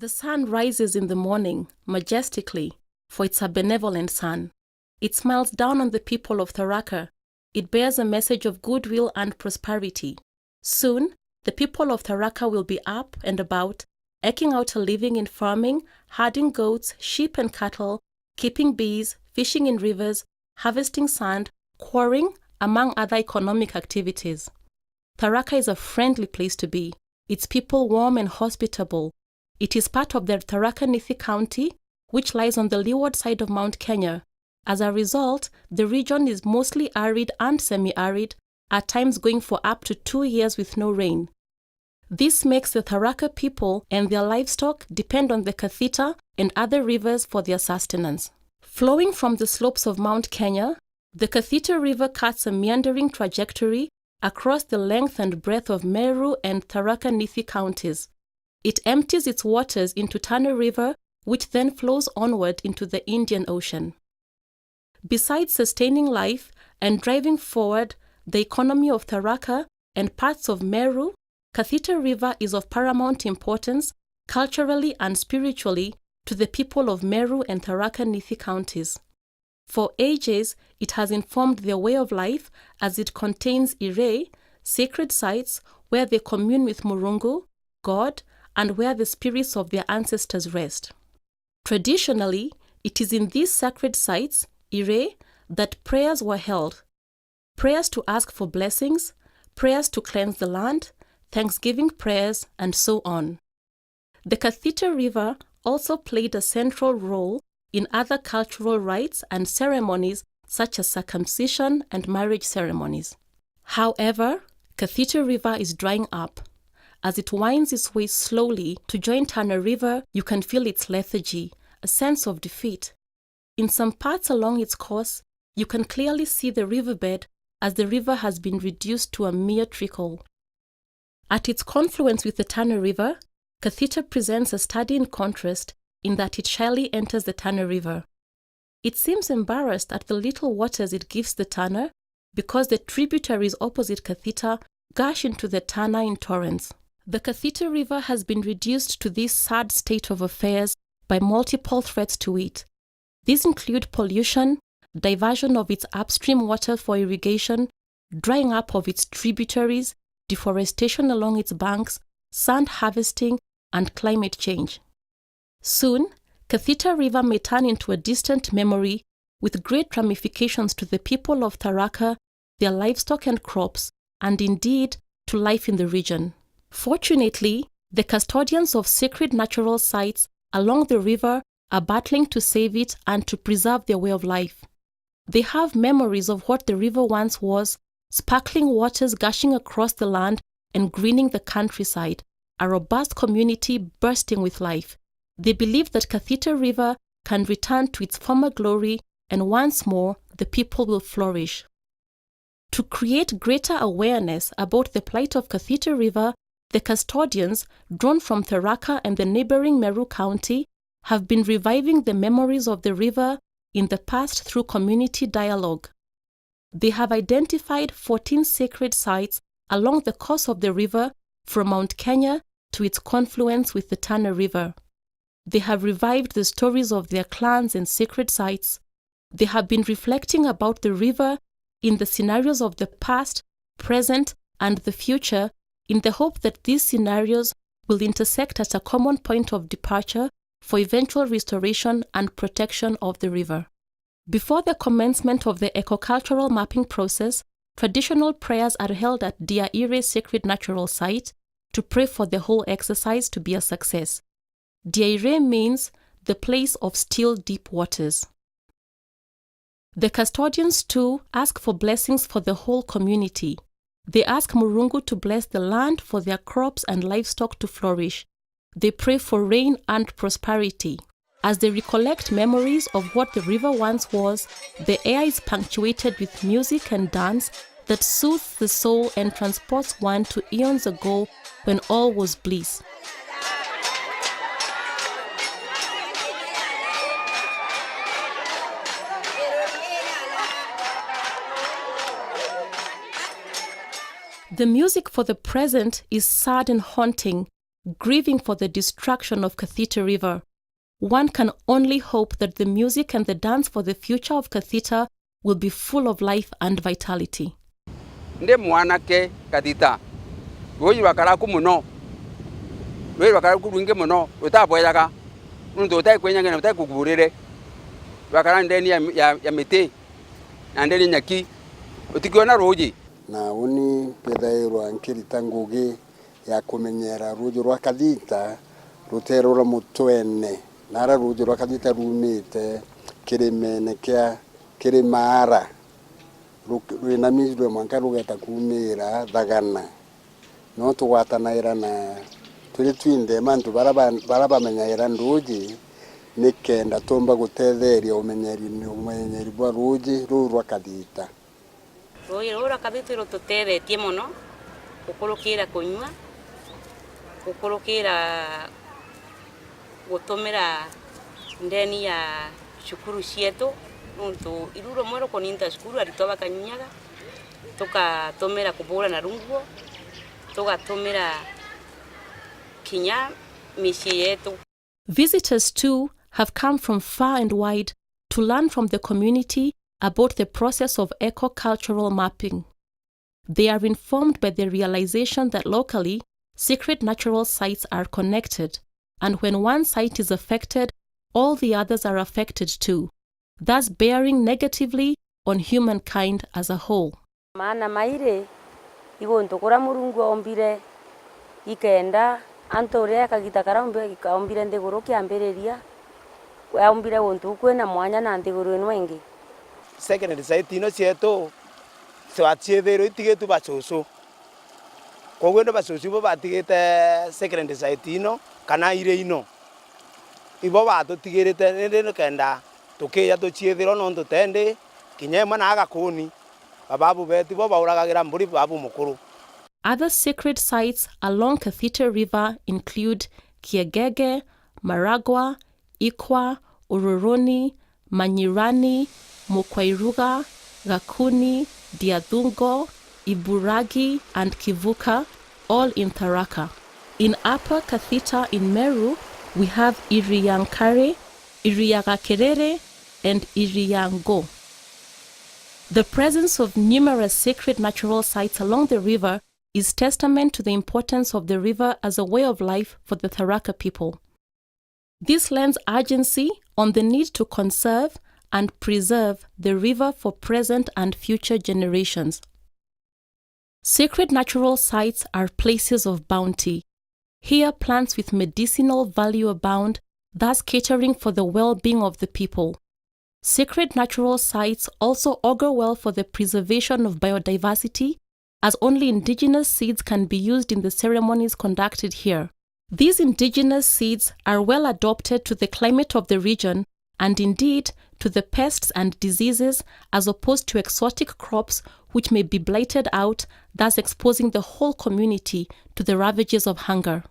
The sun rises in the morning, majestically, for it's a benevolent sun. It smiles down on the people of Tharaka. It bears a message of goodwill and prosperity. Soon, the people of Tharaka will be up and about, eking out a living in farming, herding goats, sheep and cattle, keeping bees, fishing in rivers, harvesting sand, quarrying, among other economic activities. Tharaka is a friendly place to be, its people warm and hospitable. It is part of the Tharaka and Meru County, which lies on the leeward side of Mount Kenya. As a result, the region is mostly arid and semi-arid, at times going for up to 2 years with no rain. This makes the Tharaka people and their livestock depend on the Kathita and other rivers for their sustenance. Flowing from the slopes of Mount Kenya, the Kathita River cuts a meandering trajectory across the length and breadth of Meru and Tharaka and Meru counties. It empties its waters into Tana River, which then flows onward into the Indian Ocean. Besides sustaining life and driving forward the economy of Tharaka and parts of Meru, Kathita River is of paramount importance culturally and spiritually to the people of Meru and Tharaka and Meru counties. For ages, it has informed their way of life as it contains ire, sacred sites where they commune with Murungu, God, and where the spirits of their ancestors rest. Traditionally, it is in these sacred sites, ire, that prayers were held. Prayers to ask for blessings, prayers to cleanse the land, thanksgiving prayers, and so on. The Kathita River also played a central role in other cultural rites and ceremonies such as circumcision and marriage ceremonies. However, Kathita River is drying up. As it winds its way slowly to join Tana River, you can feel its lethargy, a sense of defeat. In some parts along its course, you can clearly see the riverbed as the river has been reduced to a mere trickle. At its confluence with the Tana River, Kathita presents a studying contrast in that it shyly enters the Tana River. It seems embarrassed at the little waters it gives the Tana because the tributaries opposite Kathita gush into the Tana in torrents. The Kathita River has been reduced to this sad state of affairs by multiple threats to it. These include pollution, diversion of its upstream water for irrigation, drying up of its tributaries, deforestation along its banks, sand harvesting, and climate change. Soon, Kathita River may turn into a distant memory with great ramifications to the people of Tharaka, their livestock and crops, and indeed to life in the region. Fortunately, the custodians of sacred natural sites along the river are battling to save it and to preserve their way of life. They have memories of what the river once was, sparkling waters gushing across the land and greening the countryside, a robust community bursting with life. They believe that Kathita River can return to its former glory and once more the people will flourish. To create greater awareness about the plight of Kathita River, the custodians, drawn from Tharaka and the neighboring Meru County, have been reviving the memories of the river in the past through community dialogue. They have identified 14 sacred sites along the course of the river from Mount Kenya to its confluence with the Tana River. They have revived the stories of their clans and sacred sites. They have been reflecting about the river in the scenarios of the past, present, and the future in the hope that these scenarios will intersect at a common point of departure for eventual restoration and protection of the river. Before the commencement of the ecocultural mapping process, traditional prayers are held at Dia Ire Sacred Natural Site to pray for the whole exercise to be a success. Dia Ire means the place of still deep waters. The custodians too ask for blessings for the whole community. They ask Murungu to bless the land for their crops and livestock to flourish. They pray for rain and prosperity. As they recollect memories of what the river once was, the air is punctuated with music and dance that soothes the soul and transports one to eons ago when all was bliss. The music for the present is sad and haunting, grieving for the destruction of Kathita River. One can only hope that the music and the dance for the future of Kathita will be full of life and vitality. Nde mwanake Kathita woyi wakala kumuno woyi wakala kulunge muno utabwelaka ndo tai kwenyanga na tai kukuburire wakala ndeni ya miti na ndeni nyaki utikiona roji na uni pedairo ankirita ngugi ya kumenyera rujo rwa Kathita rutero rwa mutwene nara rujo rwa Kathita rumite kirimene kya kirimara rwinamizwe mwanka rugeta kumira thagana no tuwatanaira na turi twinde mantu barabamenyaira nduji nikenda tomba gutetheria umenyeri bwa ruji rwa Kathita rura Kathita rututethetie muno gukurukira kunywa gukurukira gutumira ndeni ya shukuru cietu nuntu iruro mwero koninta shukuru arito bakanyunyaga tukatumira kubura na runguo tugatumira kinya mishi yetu. Visitors too have come from far and wide to learn from the community about the process of eco-cultural mapping. They are informed by the realization that locally, sacred natural sites are connected, and when one site is affected, all the others are affected too, thus bearing negatively on humankind as a whole. Maana maire ibonto kora murungu ombire ikenda antore akagita karambe ikaombire ndegoro kiambereria ombire wontu kwena mwanya na ndegoro enwenge second site ino cieto twatiethero itigetu bacoco kogwe ndo bacoco bo batigite second site ino kana ire ino ibo batutigirite ndeno kenda tukiya tuciethero no ntutende kinyema na agakoni bababu beti bo bauragagira mburi babu mukuru. Other sacred sites along Kathita River include Kiegege, Maragwa, Ikwa, Ururuni, Manyirani, Mukwairuga, Gakuni, Diadhungo, Iburagi, and Kivuka, all in Tharaka. In Upper Kathita in Meru, we have Iriyankare, Iriyagakerere, and Iriyango. The presence of numerous sacred natural sites along the river is testament to the importance of the river as a way of life for the Tharaka people. This lends urgency on the need to conserve and preserve the river for present and future generations. Sacred natural sites are places of bounty. Here plants with medicinal value abound, thus catering for the well-being of the people. Sacred natural sites also augur well for the preservation of biodiversity, as only indigenous seeds can be used in the ceremonies conducted here. These indigenous seeds are well adapted to the climate of the region and indeed to the pests and diseases as opposed to exotic crops which may be blighted out, thus exposing the whole community to the ravages of hunger.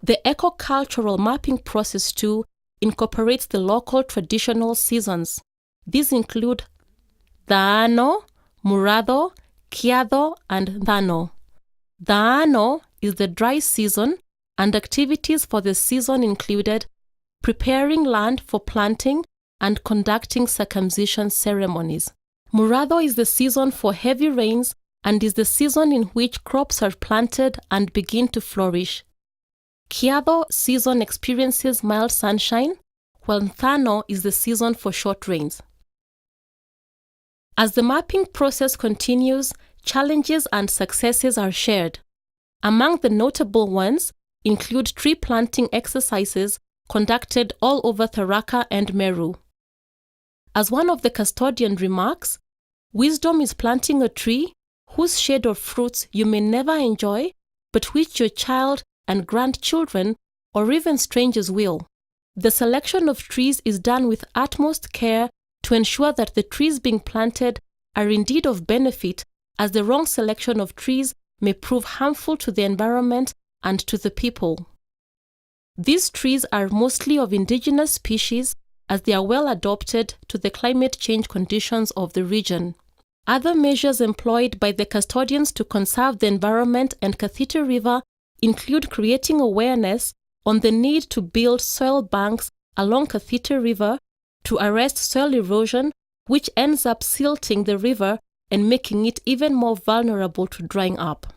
The eco-cultural mapping process too incorporates the local traditional seasons. These include Daano, Murado, Kiado, and Dhano. Daano is the dry season, and activities for the season included preparing land for planting and conducting circumcision ceremonies. Murado is the season for heavy rains and is the season in which crops are planted and begin to flourish. Kiado season experiences mild sunshine, while Dhano is the season for short rains. As the mapping process continues, challenges and successes are shared. Among the notable ones include tree planting exercises conducted all over Tharaka and Meru. As one of the custodian remarks, wisdom is planting a tree whose shade of fruits you may never enjoy, but which your child and grandchildren or even strangers will. The selection of trees is done with utmost care to ensure that the trees being planted are indeed of benefit, as the wrong selection of trees may prove harmful to the environment and to the people. These trees are mostly of indigenous species, as they are well adapted to the climate change conditions of the region. Other measures employed by the custodians to conserve the environment and Kathita River include creating awareness on the need to build soil banks along Kathita River to arrest soil erosion, which ends up silting the river and making it even more vulnerable to drying up.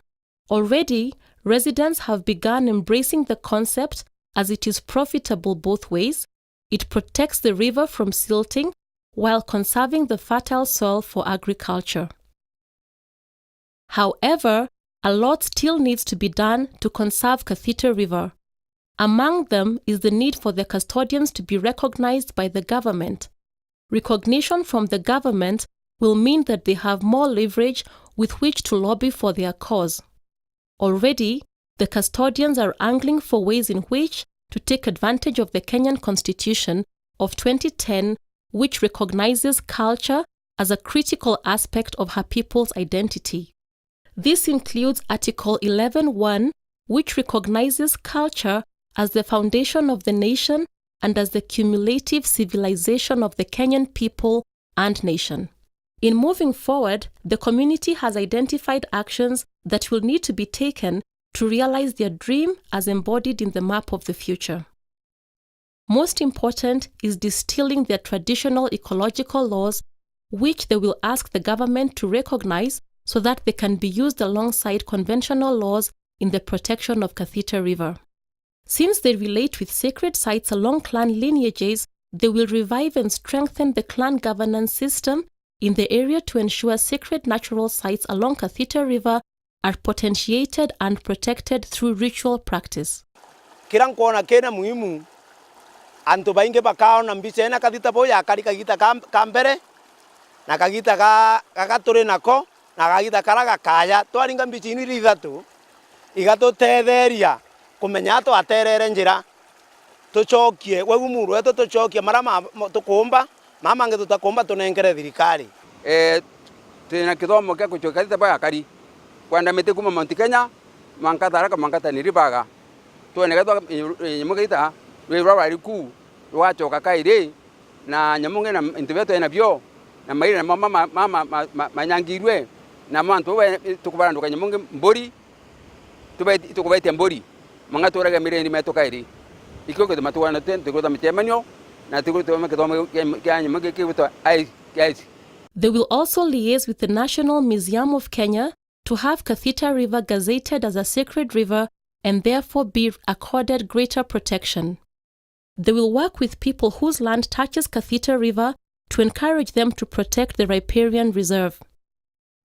Already, residents have begun embracing the concept as it is profitable both ways. It protects the river from silting while conserving the fertile soil for agriculture. However, a lot still needs to be done to conserve Kathita River. Among them is the need for the custodians to be recognized by the government. Recognition from the government will mean that they have more leverage with which to lobby for their cause. Already, the custodians are angling for ways in which to take advantage of the Kenyan Constitution of 2010, which recognizes culture as a critical aspect of her people's identity. This includes Article 11.1, which recognizes culture as the foundation of the nation and as the cumulative civilization of the Kenyan people and nation. In moving forward, the community has identified actions that will need to be taken to realize their dream as embodied in the map of the future. Most important is distilling their traditional ecological laws, which they will ask the government to recognize so that they can be used alongside conventional laws in the protection of Kathita River. Since they relate with sacred sites along clan lineages, they will revive and strengthen the clan governance system in the area to ensure sacred natural sites along Kathita River are potentiated and protected through ritual practice. Kirang kuona kena muhimu antu bainge bakao na mbiche na Kathita boya akari kagita kambere na kagita kagatore nako na kagita karaga kaya twaringa mbiche ni rithatu igato tetheria kumenya to aterere njira tucokie wegumuru eto tucokie marama tukumba mama nge tutakumba tunengere thirikari tena kithomo kya kuchoka Kathita boya akari kwanda mete kuma Mount Kenya manka Tharaka manka ni ribaga tuone gatwa nyamugaita we rwa riku rwachoka kaire na nyamunge na intiveto ena bio na maire na mama manyangirwe na mantu we tukubaranduka nyamunge mbori tukubaite mbori manga toraga mireni meto kaire ikoko de matuana tente ko tamitemanyo na tiko to makitomo kya nyamunge kibuto ai guys. They will also liaise with the National Museum of Kenya to have Kathita River gazetted as a sacred river and therefore be accorded greater protection. They will work with people whose land touches Kathita River to encourage them to protect the riparian reserve.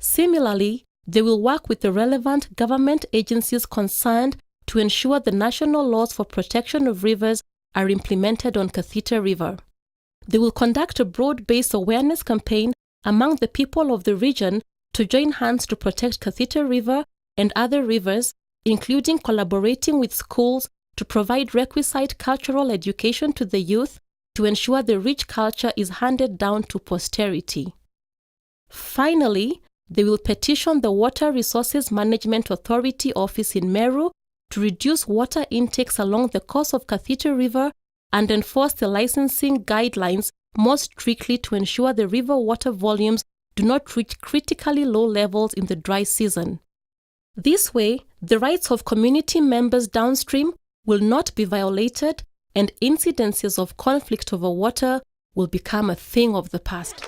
Similarly, they will work with the relevant government agencies concerned to ensure the national laws for protection of rivers are implemented on Kathita River. They will conduct a broad-based awareness campaign among the people of the region to join hands to protect Kathita River and other rivers, including collaborating with schools to provide requisite cultural education to the youth to ensure the rich culture is handed down to posterity. Finally, they will petition the Water Resources Management Authority office in Meru to reduce water intakes along the course of Kathita River and enforce the licensing guidelines more strictly to ensure the river water volumes do not reach critically low levels in the dry season. This way, the rights of community members downstream will not be violated and incidences of conflict over water will become a thing of the past.